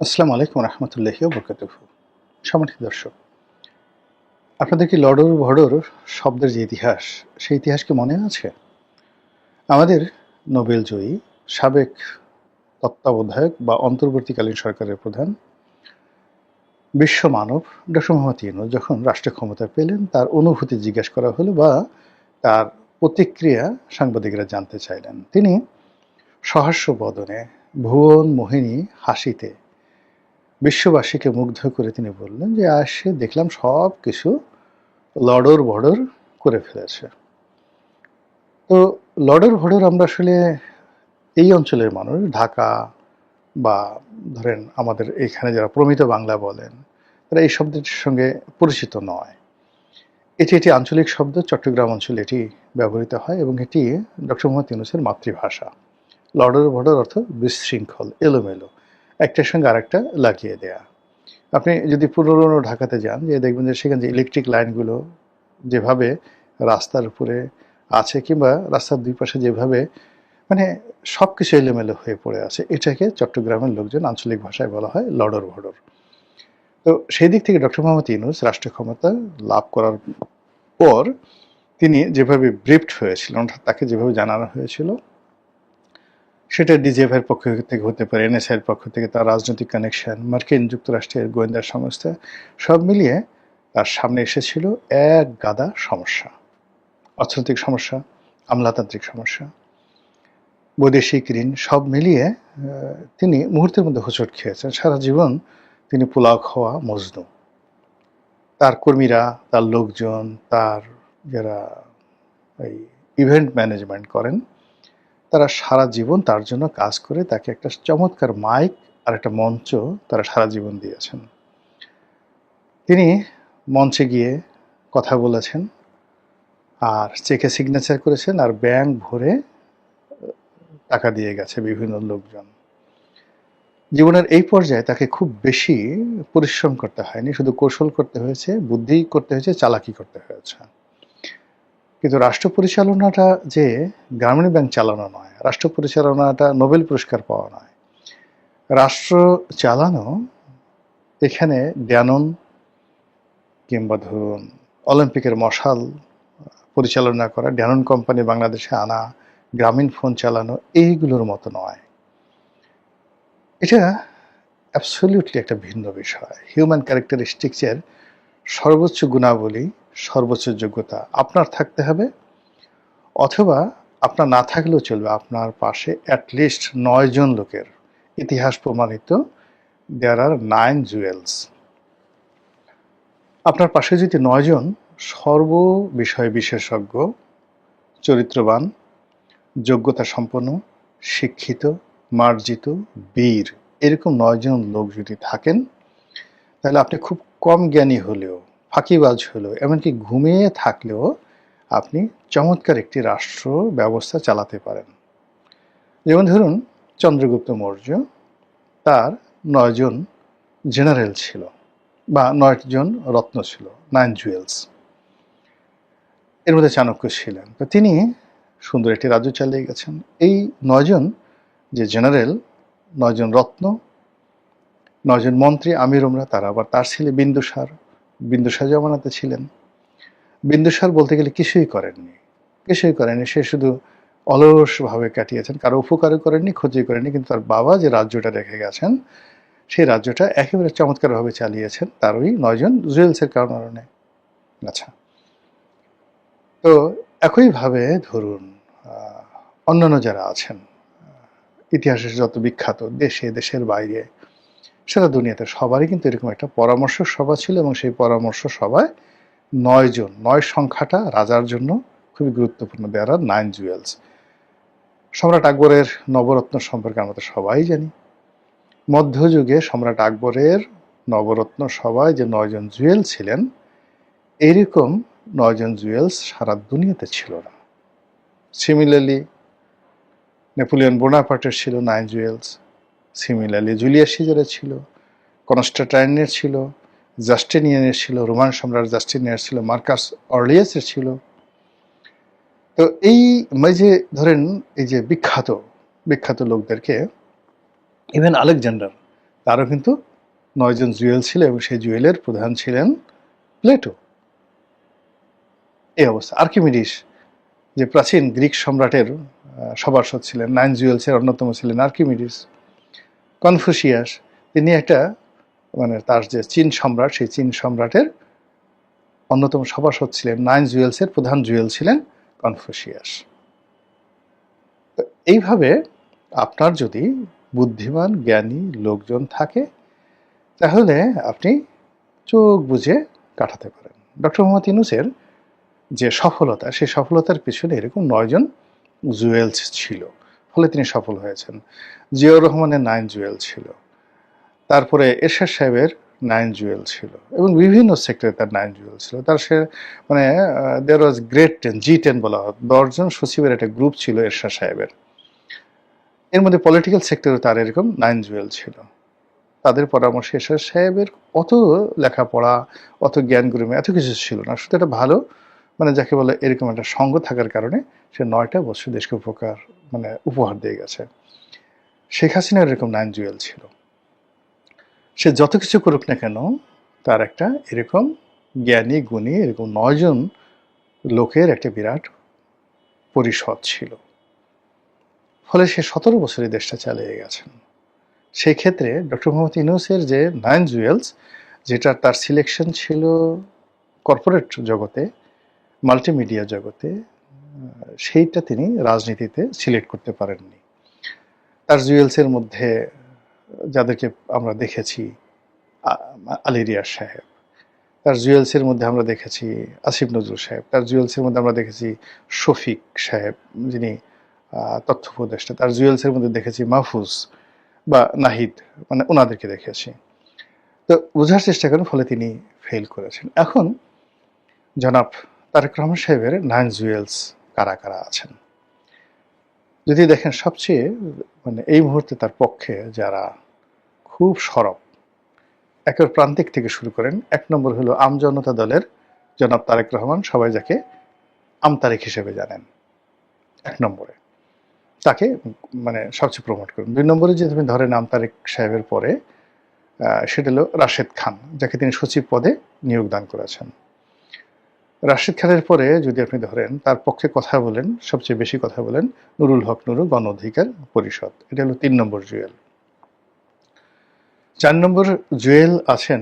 আসসালামু আলাইকুম রহমতুল্লাহি ওয়া বারাকাতুহু। সম্মানিত দর্শক, আপনাদের কি লডর ভডর শব্দের যে ইতিহাস, সেই ইতিহাস কি মনে আছে? আমাদের নোবেল জয়ী সাবেক তত্ত্বাবধায়ক বা অন্তর্বর্তীকালীন সরকারের প্রধান বিশ্ব মানব ডক্টর মোহাম্মদ ইউনূস যখন রাষ্ট্র ক্ষমতা পেলেন, তার অনুভূতি জিজ্ঞেস করা হলো বা তার প্রতিক্রিয়া সাংবাদিকরা জানতে চাইলেন। তিনি সহাস্য বদনে ভুবন মোহিনী হাসিতে বিশ্ববাসীকে মুগ্ধ করে তিনি বললেন যে আসে দেখলাম সব কিছু লডর ভডর করে ফেলেছে। তো লডর ভডর আমরা আসলে এই অঞ্চলের মানুষ, ঢাকা বা ধরেন আমাদের এখানে যারা প্রমিত বাংলা বলেন, তারা এই শব্দটির সঙ্গে পরিচিত নয়। এটি আঞ্চলিক শব্দ, চট্টগ্রাম অঞ্চলে এটি ব্যবহৃত হয় এবং এটি ডক্টর মোহাম্মদ ইউনূসের মাতৃভাষা। লডর ভডর অর্থ বিশৃঙ্খল, এলোমেলো, একটার সঙ্গে আরেকটা লাগিয়ে দেয়া। আপনি যদি পুরনো ঢাকাতে যান, যে দেখবেন যে সেখানে যে ইলেকট্রিক লাইনগুলো যেভাবে রাস্তার উপরে আছে কিংবা রাস্তার দুই পাশে যেভাবে মানে সব কিছু এলোমেলো হয়ে পড়ে আছে, এটাকে চট্টগ্রামের লোকজন আঞ্চলিক ভাষায় বলা হয় লডর ভডর। তো সেই দিক থেকে ডক্টর মোহাম্মদ ইউনূস রাষ্ট্র ক্ষমতা লাভ করার পর তিনি যেভাবে ব্রিফড হয়েছিলেন, অর্থাৎ তাকে যেভাবে জানানো হয়েছিল, সেটা ডিজিএফআইয়ের পক্ষ থেকে হতে পারে, এনএসআইয়ের পক্ষ থেকে, তার রাজনৈতিক কানেকশন, মার্কিন যুক্তরাষ্ট্রের গোয়েন্দা সংস্থা, সব মিলিয়ে তার সামনে এসেছিল এক গাদা সমস্যা। অর্থনৈতিক সমস্যা, আমলাতান্ত্রিক সমস্যা, বৈদেশিক ঋণ, সব মিলিয়ে তিনি মুহূর্তের মধ্যে হোঁচট খেয়েছেন। সারা জীবন তিনি পোলাও খাওয়া মজনু। তার কর্মীরা, তার লোকজন, তার যারা এই ইভেন্ট ম্যানেজমেন্ট করেন, তারা সারা জীবন তার জন্য কাজ করে তাকে একটা চমৎকার মাইক আর একটা মঞ্চ তারা সারা জীবন দিয়েছেন। তিনি মঞ্চে গিয়ে কথা বলেছেন আর চেকে সিগনেচার করেছেন আর ব্যাংক ভরে টাকা দিয়ে গেছে বিভিন্ন লোকজন। জীবনের এই পর্যায়ে তাকে খুব বেশি পরিশ্রম করতে হয়নি, শুধু কৌশল করতে হয়েছে, বুদ্ধি করতে হয়েছে, চালাকি করতে হয়েছে। কিন্তু রাষ্ট্র পরিচালনাটা যে গ্রামীণ ব্যাংক চালানো নয়, রাষ্ট্র পরিচালনাটা নোবেল পুরস্কার পাওয়া নয়। রাষ্ট্র চালানো এখানে ড্যানন কিংবা ধরুন অলিম্পিকের মশাল পরিচালনা করা, ড্যানন কোম্পানি বাংলাদেশে আনা, গ্রামীণ ফোন চালানো, এইগুলোর মতো নয়। এটা অ্যাবসলিউটলি একটা ভিন্ন বিষয়। হিউম্যান ক্যারেক্টারিস্টিক্সের সর্বোচ্চ গুণাবলী, সর্বোচ্চ যোগ্যতা আপনার থাকতে হবে, অথবা আপনার না থাকলেও চলবে, আপনার পাশে অ্যাটলিস্ট 9 জন লোকের, ইতিহাস প্রমাণিত, দেয়ার আর 9 জুয়েলস। আপনার পাশে যদি 9 জন সর্ব বিষয়ে বিশেষজ্ঞ, চরিত্রবান, যোগ্যতা সম্পন্ন, শিক্ষিত, মার্জিত, বীর, এরকম 9 জন লোক যদি থাকেন, তাহলে আপনি খুব কম জ্ঞানী হলেও, ফাঁকিবাজ হলেও, এমনকি ঘুমিয়ে থাকলেও আপনি চমৎকার একটি রাষ্ট্র ব্যবস্থা চালাতে পারেন। যেমন ধরুন চন্দ্রগুপ্ত মৌর্য, তার 9 জন জেনারেল ছিল বা 9 জন রত্ন ছিল, 9 জুয়েলস। এর মধ্যে চাণক্য ছিলেন। তো তিনি সুন্দর একটি রাজ্য চালিয়ে গেছেন। এই 9 জন যে জেনারেল, 9 জন রত্ন, 9 জন মন্ত্রী, আমির ওমরা, তারা আবার তার ছেলে বিন্দুসার, বিন্দুসার জমানাতে ছিলেন। বিন্দুসার বলতে গেলে কিছুই করেননি, সে শুধু অলসভাবে কাটিয়েছেন, কারো উপকারও করেননি, ক্ষতি করেননি, কিন্তু তার বাবা যে রাজ্যটা রেখে গেছেন, সেই রাজ্যটা একেবারে চমৎকারভাবে চালিয়েছেন তার ওই 9 জন জুয়েলসের কারণে। আচ্ছা, তো একইভাবে ধরুন অন্যান্য যারা আছেন, ইতিহাসের যত বিখ্যাত, দেশে দেশের বাইরে, সারা দুনিয়াতে, সবারই কিন্তু এরকম একটা পরামর্শ সভা ছিল এবং সেই পরামর্শ সভায় 9 জন, 9 সংখ্যাটা রাজার জন্য খুবই গুরুত্বপূর্ণ। দেয়ার আর 9 জুয়েলস। সম্রাট আকবরের নবরত্ন সম্পর্কে আমরা তো সবাই জানি। মধ্যযুগে সম্রাট আকবরের নবরত্ন সভায় যে 9 জন জুয়েল ছিলেন, এইরকম 9 জন জুয়েলস সারা দুনিয়াতে ছিল না। সিমিলারলি নেপোলিয়ন বোনাপার্টের ছিল 9 জুয়েলস, সিমিলারলি জুলিয়াস সিজারের ছিল, কনস্টান্টাইনের ছিল, জাস্টিনিয়ানের ছিল, রোমান সম্রাট জাস্টিনিয়ার ছিল, মার্কাস অর্লিয়াসের ছিল। তো এই যে ধরেন এই যে বিখ্যাত বিখ্যাত লোকদেরকে, ইভেন আলেকজান্ডার, তারও কিন্তু 9 জন জুয়েল ছিল এবং সেই জুয়েলের প্রধান ছিলেন প্লেটো। এই অবস্থা। আর্কিমিডিস, যে প্রাচীন গ্রিক সম্রাটের সভাসদ ছিলেন, 9 জুয়েলসের অন্যতম ছিলেন আর্কিমিডিস। কনফুসিয়াস, তিনি একটা তার যে চীন সম্রাট, সেই চীন সম্রাটের অন্যতম সভাসদ ছিলেন। 9 জুয়েলসের প্রধান জুয়েল ছিলেন কনফুসিয়াস। এইভাবে আপনার যদি বুদ্ধিমান জ্ঞানী লোকজন থাকে তাহলে আপনি চোখ বুঝে কাটাতে পারেন। ডক্টর মোহাম্মদ ইউনূসের যে সফলতা, সেই সফলতার পিছনে এরকম 9 জন জুয়েলস ছিল, ফলে তিনি সফল হয়েছেন। জিয়াউর রহমানের 9 জুয়েল ছিল, তারপরে এরশাদ সাহেবের 9 জুয়েল ছিল, এবং বিভিন্ন সেক্টরে তার 9 জুয়েল ছিল। তার সে দেয়ার ওয়াজ গ্রেট 10, G10 বলা হয়, 10 জন সচিবের একটা গ্রুপ ছিল এরশাদ সাহেবের। এর মধ্যে পলিটিক্যাল সেক্টরে তার এরকম 9 জুয়েল ছিল। তাদের পরামর্শে এরশাদ সাহেবের অত লেখাপড়া, অত জ্ঞান গরিমা, এত কিছু ছিল না, শুধু একটা ভালো যাকে বলে এরকম একটা সঙ্গ থাকার কারণে সে 9টা বছর দেশকে উপহার দিয়ে গেছে। শেখ হাসিনার এরকম 9 জুয়েল ছিল। সে যত কিছু করুক না কেন, তার একটা এরকম জ্ঞানী গুণী এরকম 9 জন লোকের একটা বিরাট পরিষদ ছিল, ফলে সে 17 বছরই দেশটা চালিয়ে গেছেন। সেই ক্ষেত্রে ডক্টর মোহাম্মদ ইউনূসের যে 9 জুয়েলস, যেটা তার সিলেকশন ছিল কর্পোরেট জগতে, মাল্টিমিডিয়া জগতে, সেইটা তিনি রাজনীতিতে সিলেক্ট করতে পারেননি। তার জুয়েলসের মধ্যে যাদেরকে আমরা দেখেছি, আলী রিয়াজ সাহেব, তার জুয়েলসের মধ্যে আমরা দেখেছি আসিফ নজরুল সাহেব, তার জুয়েলসের মধ্যে আমরা দেখেছি শফিক সাহেব, যিনি তথ্য উপদেষ্টা, তার জুয়েলসের মধ্যে দেখেছি মাহফুজ বা নাহিদ, ওনাদেরকে দেখেছি। তো বোঝার চেষ্টা করেন, ফলে তিনি ফেল করেছেন। এখন জনাব তারেক রহমান সাহেবের 9 জুয়েলস কারা কারা আছেন যদি দেখেন, সবচেয়ে এই মুহূর্তে তার পক্ষে যারা খুব সরব, একের প্রান্তিক থেকে শুরু করেন, 1 নম্বর হলো আমজনতা দলের জনাব তারেক রহমান, সবাই যাকে আমতারেক হিসেবে জানেন। 1 নম্বরে তাকে সবচেয়ে প্রমোট করেন। 2 নম্বরে যে তুমি ধরেন আমতারেক সাহেবের পরে, সেটা হলো রাশেদ খান, যাকে তিনি সচিব পদে নিয়োগ দান করেছেন। রাশেদ খানের পরে যদি আপনি ধরেন, তার পক্ষে কথা বলেন, সবচেয়ে বেশি কথা বলেন নুরুল হক নুরু, গণ অধিকার পরিষদ, এটা হলো 3 নম্বর জুয়েল। 4 নম্বর জুয়েল আছেন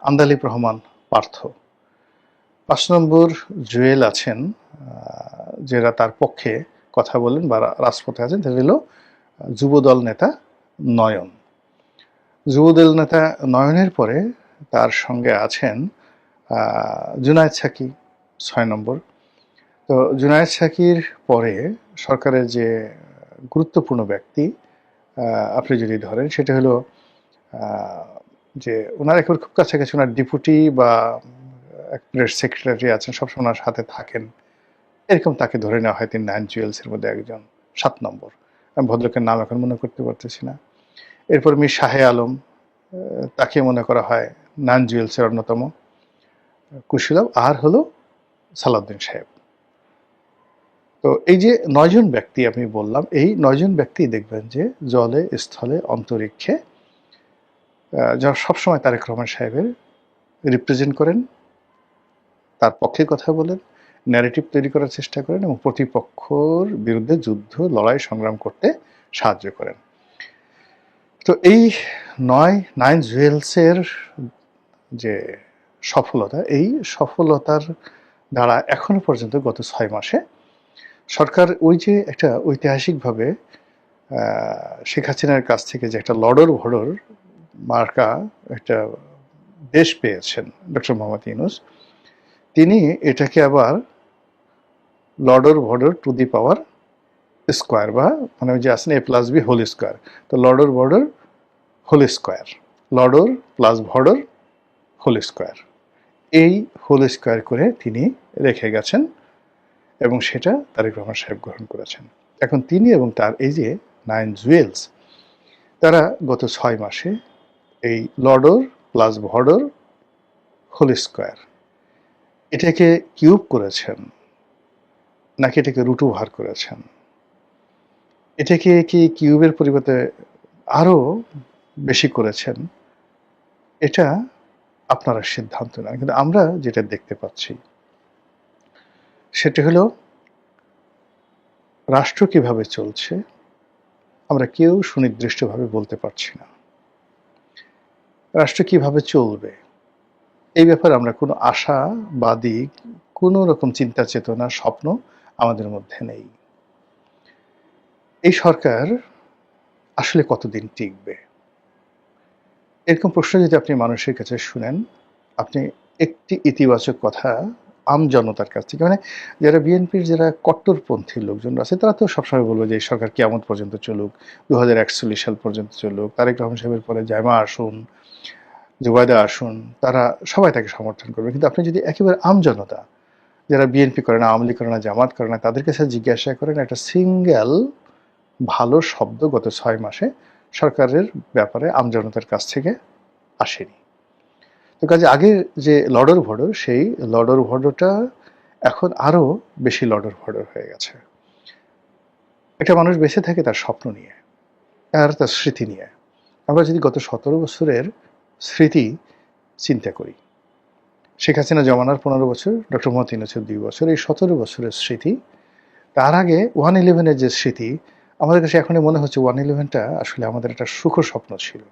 আন্দালিব রহমান পার্থ। 5 নম্বর জুয়েল আছেন যারা তার পক্ষে কথা বলেন বা রাজপথে আছেন, সেটা হলো যুবদল নেতা নয়ন। যুবদল নেতা নয়নের পরে তার সঙ্গে আছেন জুনায়েদ সাকি, 6 নম্বর। তো জুনায়েদ সাকির পরে সরকারের যে গুরুত্বপূর্ণ ব্যক্তি আপনি যদি ধরেন, সেটা হলো যে ওনার একেবারে খুব কাছাকাছি ওনার ডেপুটি বা প্রেস সেক্রেটারি আছেন, সবসময় ওনার সাথে থাকেন, এরকম তাকে ধরে নেওয়া হয় তিনি 9 জুয়েলসের মধ্যে একজন। 7 নম্বর, আমি ভদ্রলোকের নাম এখন মনে করতে পারতেছি না। এরপর মীর শাহে আলম, তাকে মনে করা হয় 9 জুয়েলসের অন্যতম কুশীলব। আর হলো সালাউদ্দিন সাহেব। তো এই যে 9 জন ব্যক্তি আমি বললাম, এই 9 জন ব্যক্তি দেখবেন যে জলে, স্থলে, অন্তরিক্ষে যারা সবসময় তারেক রহমান সাহেবের রিপ্রেজেন্ট করেন, তার পক্ষে কথা বলেন, ন্যারেটিভ তৈরি করার চেষ্টা করেন এবং প্রতিপক্ষর বিরুদ্ধে যুদ্ধ, লড়াই, সংগ্রাম করতে সাহায্য করেন। তো এই 9 জুয়েলসের যে সফলতা, এই সফলতার দ্বারা এখনো পর্যন্ত গত 6 মাসে সরকার ওই যে একটা ঐতিহাসিকভাবে শেখ হাসিনার কাছ থেকে যে একটা লড়র ভড়র মার্কা একটা দেশ পেয়েছেন ডক্টর মোহাম্মদ ইউনূস, তিনি এটাকে আবার লর্ডর ভর্ডর টু দি পাওয়ার স্কোয়ার, বা যে আছেন A+B হোল স্কোয়ার, তো লর্ডর ভর্ডর হোল স্কোয়ার, লর্ডর প্লাস ভর্ডর হোল স্কোয়ার, এই হোল স্কোয়ার করে তিনি রেখে গেছেন এবং সেটা তারেক রহমান সাহেব গ্রহণ করেছেন। এখন তিনি এবং তার এই যে 9 জুয়েলস, তারা গত 6 মাসে এই লর্ডর প্লাস ভর্ডর হোল স্কোয়ার এটাকে কিউব করেছেন নাকি এটাকে রুট ওভার করেছেন, এটাকে কি কিউবের পরিবর্তে আরও বেশি করেছেন, এটা আপনারা সিদ্ধান্ত নেন। কিন্তু আমরা যেটা দেখতে পাচ্ছি সেটা হলো রাষ্ট্র কিভাবে চলছে আমরা কেউ সুনির্দিষ্টভাবে বলতে পারছি না। রাষ্ট্র কিভাবে চলবে এই ব্যাপারে আমরা কোনো আশাবাদী কোনো রকম চিন্তা চেতনা স্বপ্ন আমাদের মধ্যে নেই। এই সরকার আসলে কতদিন টিকবে এরকম প্রশ্ন যদি আপনি মানুষের কাছে শুনেন, আপনি একটি ইতিবাচক কথা আমজনতার কাছ থেকে, মানে যারা বিএনপির যারা কট্টরপন্থী লোকজন আছে তারা তো সবসময় বলবে যে এই সরকার কিয়ামত পর্যন্ত চলুক, 2041 সাল পর্যন্ত চলুক, তারেক রহমান সাহেবের পরে জায়মা আসুন, জুবাইদা আসুন, তারা সবাই তাকে সমর্থন করবে। কিন্তু আপনি যদি একেবারে আমজনতা যারা বিএনপি করে না, আওয়ামী লীগ করে না, জামাত করে না, তাদের কাছে জিজ্ঞাসা করেন একটা সিঙ্গেল ভালো শব্দ গত 6 মাসে সরকারের ব্যাপারে আমজনতার কাছ থেকে আসেনি। তো কাজে আগে যে লডর ভডর সেই লডর ভডরটা এখন আরো বেশি লডর ভডর হয়ে গেছে। একটা মানুষ বেঁচে থাকে তার স্বপ্ন নিয়ে আর তার স্মৃতি নিয়ে। আমরা যদি গত 17 বছরের স্মৃতি চিন্তা করি, শেখ হাসিনা জমানার 15 বছর, ডক্টর মোহাম্মদ ইউনূসের 2 বছর, এই 17 বছরের স্মৃতি, তার আগে 1/11-এর যে স্মৃতি, আমাদের কাছে এখনই মনে হচ্ছে 1/11টা আসলে আমাদের একটা সুখ স্বপ্ন ছিল।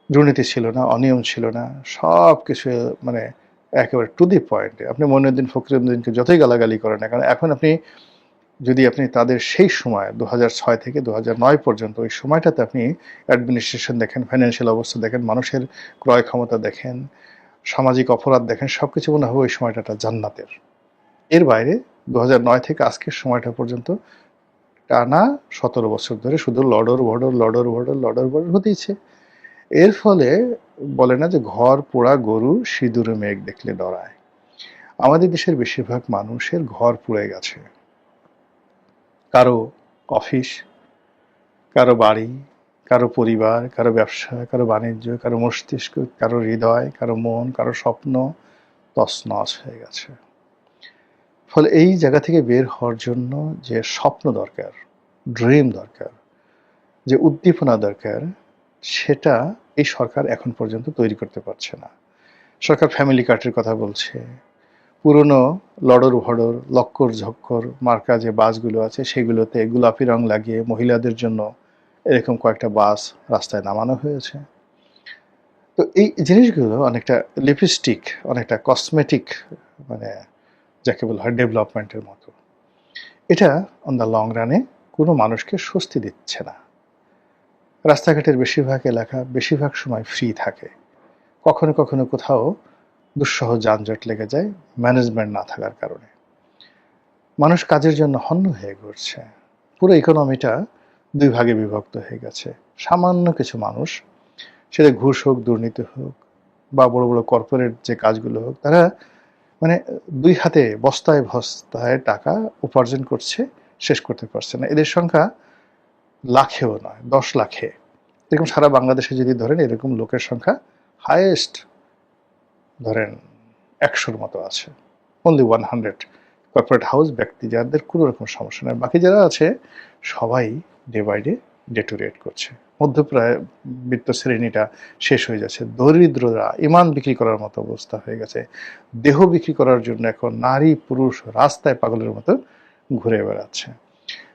দুর্নীতি ছিল না, অনিয়ম ছিল না, সব কিছু মানে একেবারে টু দি পয়েন্টে। আপনি মইনুদ্দিন ফখরুদ্দিনকে যতই গালাগালি করেন না কারণ এখন আপনি যদি আপনি তাদের সেই সময় 2006 থেকে 2009 পর্যন্ত ওই সময়টাতে আপনি অ্যাডমিনিস্ট্রেশন দেখেন, ফাইন্যান্সিয়াল অবস্থা দেখেন, মানুষের ক্রয় ক্ষমতা দেখেন, সামাজিক অপরাধ দেখেন, সবকিছু মনে হবে ওই সময়টা একটা জান্নাতের। এর বাইরে 2009 থেকে আজকের সময়টা পর্যন্ত টানা 17 বছর ধরে শুধু লডর ভডর লডর ভডর লডর ভডর হতেইছে। এর ফলে বলে না যে ঘর পোড়া গরু সিঁদুরে মেঘ দেখলে ডরায়। আমাদের দেশের বেশিরভাগ মানুষের ঘর পুড়ে গেছে, কারো অফিস, কারো বাড়ি, কারো পরিবার, কারো ব্যবসা, কারো বাণিজ্য, কারো মস্তিষ্ক, কারো হৃদয়, কারো মন, কারো স্বপ্ন তছনছ হয়ে গেছে। ফলে এই জায়গা থেকে বের হওয়ার জন্য যে স্বপ্ন দরকার, ড্রিম দরকার, যে উদ্দীপনা দরকার, সেটা এই সরকার এখন পর্যন্ত তৈরি করতে পারছে না। সরকার ফ্যামিলি কার্ডের কথা বলছে, পুরনো লডর ভডর লক্কর ঝক্কর মার্কা যে বাসগুলো আছে সেগুলোতে গোলাপি রং লাগিয়ে মহিলাদের জন্য এরকম কয়েকটা বাস রাস্তায় নামানো হয়েছে। তো এই জিনিসগুলো অনেকটা লিপস্টিক, অনেকটা কসমেটিক, মানে যাকে বলা হয় ডেভেলপমেন্টের মতো। এটা অন দ্য লং রানে কোনো মানুষকে স্বস্তি দিচ্ছে না। রাস্তাঘাটের বেশিরভাগ এলাকা বেশিরভাগ সময় ফ্রি থাকে, কখনো কখনো কোথাও দুঃসহ যানজট লেগে যায় ম্যানেজমেন্ট না থাকার কারণে। মানুষ কাজের জন্য হন্য হয়ে ঘুরছে। পুরো ইকোনমিটা 2 ভাগে বিভক্ত হয়ে গেছে। সামান্য কিছু মানুষ, সেটা ঘুষ হোক, দুর্নীতি হোক বা বড় বড় কর্পোরেট যে কাজগুলো হোক, তারা মানে 2 হাতে বস্তায় বস্তায় টাকা উপার্জন করছে, শেষ করতে পারছে না। এদের সংখ্যা লাখেও নয়, 10 লাখে। এরকম সারা বাংলাদেশে যদি ধরেন এরকম লোকের সংখ্যা হাইয়েস্ট ধরেন 100-র মতো আছে। অনলি 100 কর্পোরেট হাউস ব্যক্তি যাদের কোনো রকম সমস্যা নেই। বাকি যারা আছে সবাই ডে বাই ডে ডেটোরিয়েট করছে। মধ্যপ্রায় বিত্ত শ্রেণীটা শেষ হয়ে যাচ্ছে। দরিদ্ররা ইমান বিক্রি করার মতো অবস্থা হয়ে গেছে। দেহ বিক্রি করার জন্য এখন নারী পুরুষ রাস্তায় পাগলের মতো ঘুরে বেড়াচ্ছে।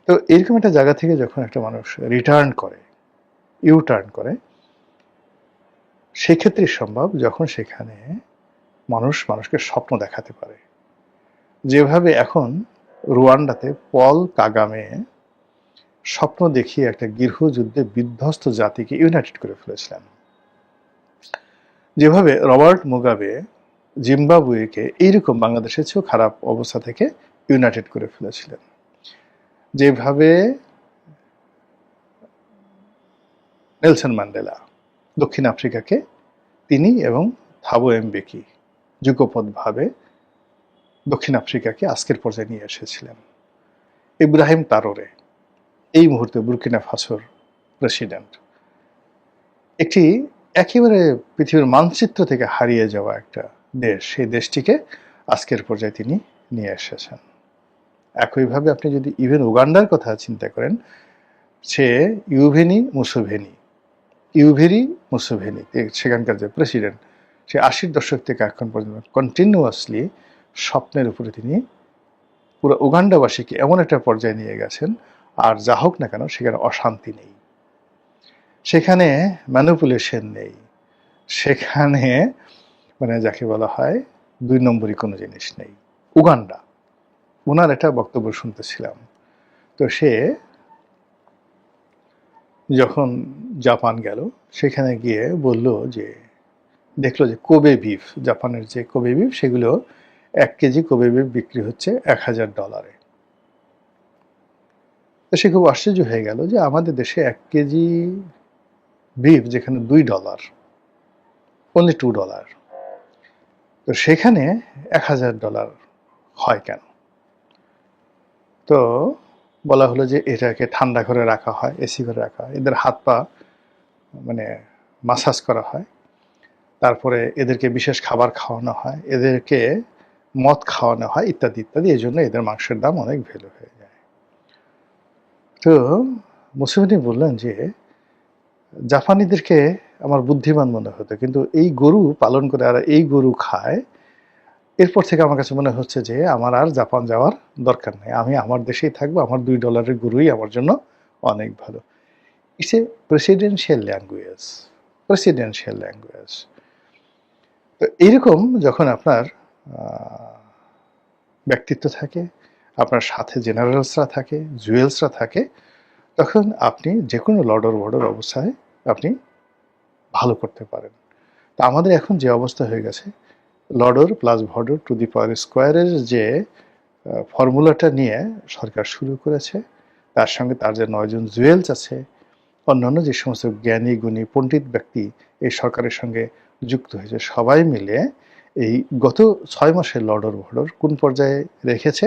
তো এরকম একটা জায়গা থেকে যখন একটা মানুষ রিটার্ন করে, ইউটার্ন করে, সেক্ষেত্রে সম্ভব যখন সেখানে মানুষ মানুষকে স্বপ্ন দেখাতে পারে। যেভাবে এখন রুয়ান্ডাতে পল কাগামে স্বপ্ন দেখিয়ে একটা গৃহযুদ্ধে বিধ্বস্ত জাতিকে ইউনাইটেড করে ফেলেছিলেন, যেভাবে রবার্ট মুগাবে জিম্বাবুয়েকে এইরকম বাংলাদেশের চেয়েও খারাপ অবস্থা থেকে ইউনাইটেড করে ফেলেছিলেন, যেভাবে নেলসন ম্যান্ডেলা দক্ষিণ আফ্রিকাকে তিনি এবং থাবো এমবেকি যুগপৎভাবে দক্ষিণ আফ্রিকাকে আজকের পর্যায়ে নিয়ে এসেছিলেন। ইব্রাহিম তারোরে এই মুহূর্তে বুর্কিনা ফাসোর প্রেসিডেন্ট, একটি একেবারে পৃথিবীর মানচিত্র থেকে হারিয়ে যাওয়া একটা দেশ, সেই দেশটিকে আজকের পর্যায়ে তিনি নিয়ে এসেছেন। একইভাবে আপনি যদি ইভেন উগান্ডার কথা চিন্তা করেন, সে ইউভেনি মুসেভেনি ইউভেরি মুসেভেনি, সেখানকার যে প্রেসিডেন্ট, সে 80-র দশক থেকে এখন পর্যন্ত কন্টিনিউয়াসলি স্বপ্নের উপরে তিনি পুরো উগান্ডাবাসীকে এমন একটা পর্যায়ে নিয়ে গেছেন, আর যা হোক না কেন সেখানে অশান্তি নেই, সেখানে ম্যানিপুলেশন নেই, সেখানে মানে যাকে বলা হয় 2 নম্বরই কোনো জিনিস নেই। উগান্ডা, ওনার একটা বক্তব্য শুনতেছিলাম। তো সে যখন জাপান গেল, সেখানে গিয়ে বলল যে দেখলো যে কোবে বিফ, জাপানের যে কোবে বিফ, সেগুলো 1 কেজি কোবে বিফ বিক্রি হচ্ছে $1000। তো সে খুব আশ্চর্য হয়ে গেল যে আমাদের দেশে 1 কেজি বিফ যেখানে $2, অনলি $2, তো সেখানে $1000 হয় কেন? তো বলা হলো যে এটাকে ঠান্ডা করে রাখা হয়, এসি করে রাখা হয়, এদের হাত পা মানে মাসাজ করা হয়, তারপরে এদেরকে বিশেষ খাবার খাওয়ানো হয়, এদেরকে মদ খাওয়ানো হয়, ইত্যাদি ইত্যাদি। এই জন্য এদের মাংসের দাম অনেক ভ্যালু হয়ে যায়। তো মুসেভেনি বললেন যে জাপানিদেরকে আমার বুদ্ধিমান মনে হতো, কিন্তু এই গরু পালন করে আর এই গরু খায়, এরপর থেকে আমার কাছে মনে হচ্ছে যে আমার আর জাপান যাওয়ার দরকার নেই, আমি আমার দেশেই থাকবো, আমার $2 গরুই আমার জন্য অনেক ভালো। It's a presidential language, presidential language. তো এইরকম যখন আপনার ব্যক্তিত্ব থাকে, আপনার সাথে জেনারেলসরা থাকে, জুয়েলসরা থাকে, তখন আপনি যে কোনো লডর বডর অবস্থায় আপনি ভালো করতে পারেন। তো আমাদের এখন যে অবস্থা হয়ে গেছে, লডর প্লাস ভডর টু দি পাওয়ার স্কোয়ারের যে ফর্মুলাটা নিয়ে সরকার শুরু করেছে, তার সঙ্গে তার যে 9 জন জুয়েলস আছে, অন্যান্য যে সমস্ত জ্ঞানী গুণী পণ্ডিত ব্যক্তি এই সরকারের সঙ্গে যুক্ত হয়েছে, সবাই মিলে এই গত 6 মাসের লডর ভডর কোন পর্যায়ে রেখেছে,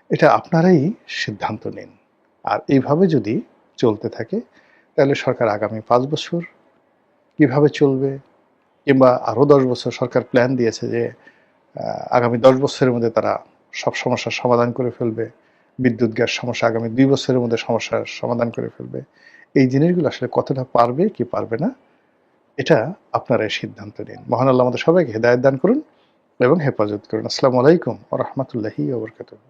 এটা আপনারাই সিদ্ধান্ত নিন। আর এইভাবে যদি চলতে থাকে, তাহলে সরকার আগামী 5 বছর কিভাবে চলবে, কিংবা আরও 10 বছর সরকার প্ল্যান দিয়েছে যে আগামী 10 বছরের মধ্যে তারা সব সমস্যার সমাধান করে ফেলবে, বিদ্যুৎ গ্যাস সমস্যা আগামী 2 বছরের মধ্যে সমস্যার সমাধান করে ফেলবে। এই জিনিসগুলো আসলে কতটা পারবে কি পারবে না, এটা আপনারাই সিদ্ধান্ত নিন। মহান আল্লাহ আমাদের সবাইকে হেদায়েত দান করুন এবং হেফাজত করুন। আসসালামু আলাইকুম ওয়া রাহমাতুল্লাহি ওয়া বারাকাতুহু।